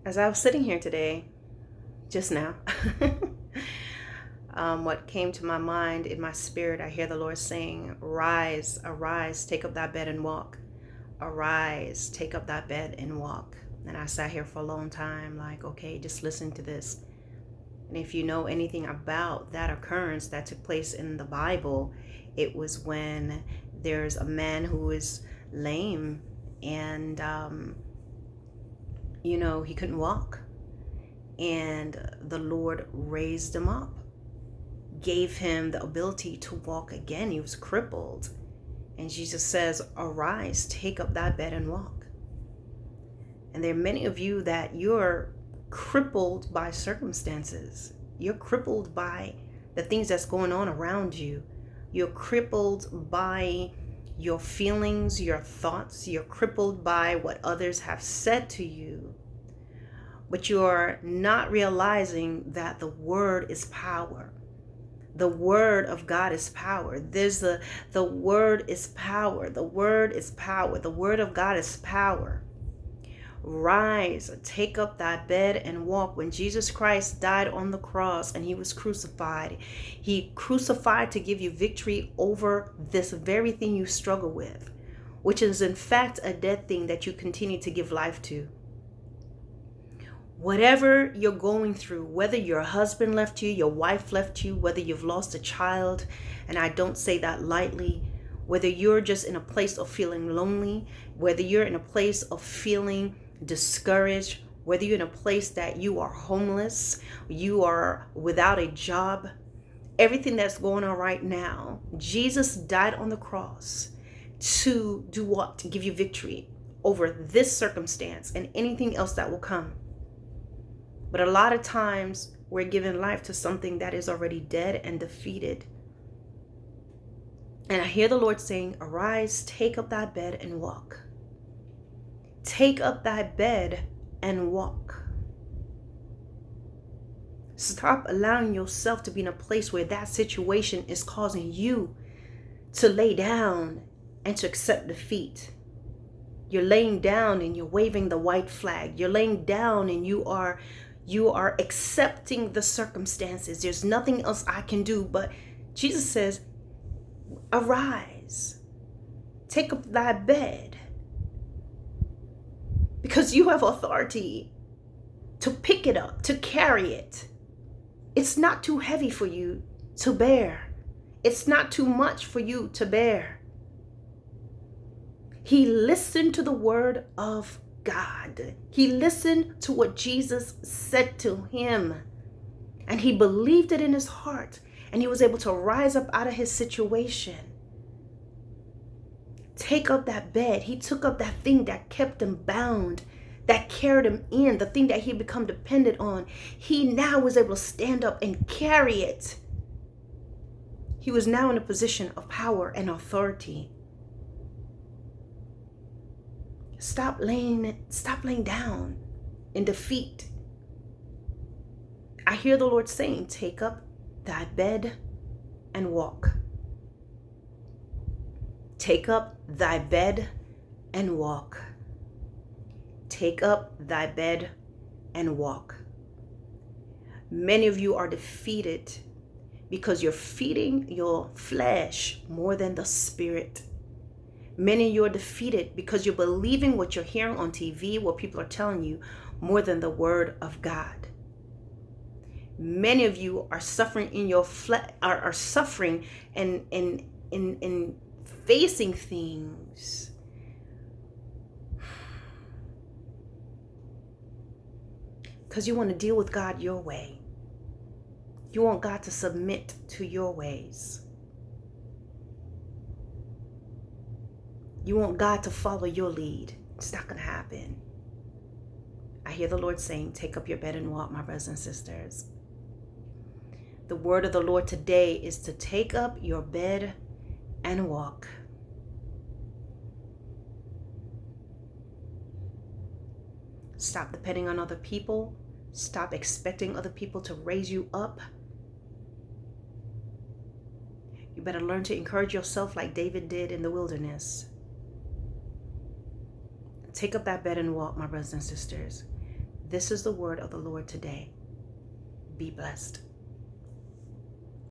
As I was sitting here today, just now, what came to my mind in my spirit, I hear the Lord saying, "Arise, arise, take up thy bed and walk. Arise, take up thy bed and walk." And I sat here for a long time, like, okay, just listen to this. And if you know anything about that occurrence that took place in the Bible, it was when there's a man who is lame and, he couldn't walk. And the Lord raised him up, gave him the ability to walk again. He was crippled. And Jesus says, "Arise, take up thy bed and walk." And there are many of you that you're crippled by circumstances. You're crippled by the things that's going on around you. You're crippled by your feelings, your thoughts. You're crippled by what others have said to you. But you're not realizing that the word is power. The word of God is power. The word is power. The word is power. The word of God is power. Rise, take up thy bed and walk. When Jesus Christ died on the cross and he was crucified, he crucified to give you victory over this very thing you struggle with, which is in fact a dead thing that you continue to give life to. Whatever you're going through, whether your husband left you, your wife left you, whether you've lost a child, and I don't say that lightly, whether you're just in a place of feeling lonely, whether you're in a place of feeling discouraged, whether you're in a place that you are homeless, you are without a job, everything that's going on right now, Jesus died on the cross to do what? To give you victory over this circumstance and anything else that will come. But a lot of times we're giving life to something that is already dead and defeated. And I hear the Lord saying, "Arise, take up thy bed and walk." Take up thy bed and walk. Stop allowing yourself to be in a place where that situation is causing you to lay down and to accept defeat. You're laying down and you're waving the white flag. You're laying down and you are accepting the circumstances. There's nothing else I can do. But Jesus says, "Arise, take up thy bed," because you have authority to pick it up, to carry it. It's not too heavy for you to bear. It's not too much for you to bear. He listened to the word of God. He listened to what Jesus said to him, and he believed it in his heart, and he was able to rise up out of his situation. Take up that bed. He took up that thing that kept him bound, that carried him in, the thing that he become dependent on. He now was able to stand up and carry it. He was now in a position of power and authority. Stop laying down in defeat. I hear the Lord saying, "Take up thy bed and walk." Take up thy bed and walk. Take up thy bed and walk. Many of you are defeated because you're feeding your flesh more than the spirit. Many of you are defeated because you're believing what you're hearing on TV, what people are telling you, more than the word of God. Many of you are suffering in your flesh, are suffering and in facing things because you want to deal with God your way. You want God to submit to your ways. You want God to follow your lead. It's not going to happen. I hear the Lord saying, "Take up your bed and walk," my brothers and sisters. The word of the Lord today is to take up your bed and walk. Stop depending on other people. Stop expecting other people to raise you up. You better learn to encourage yourself like David did in the wilderness. Take up that bed and walk, my brothers and sisters. This is the word of the Lord today. Be blessed.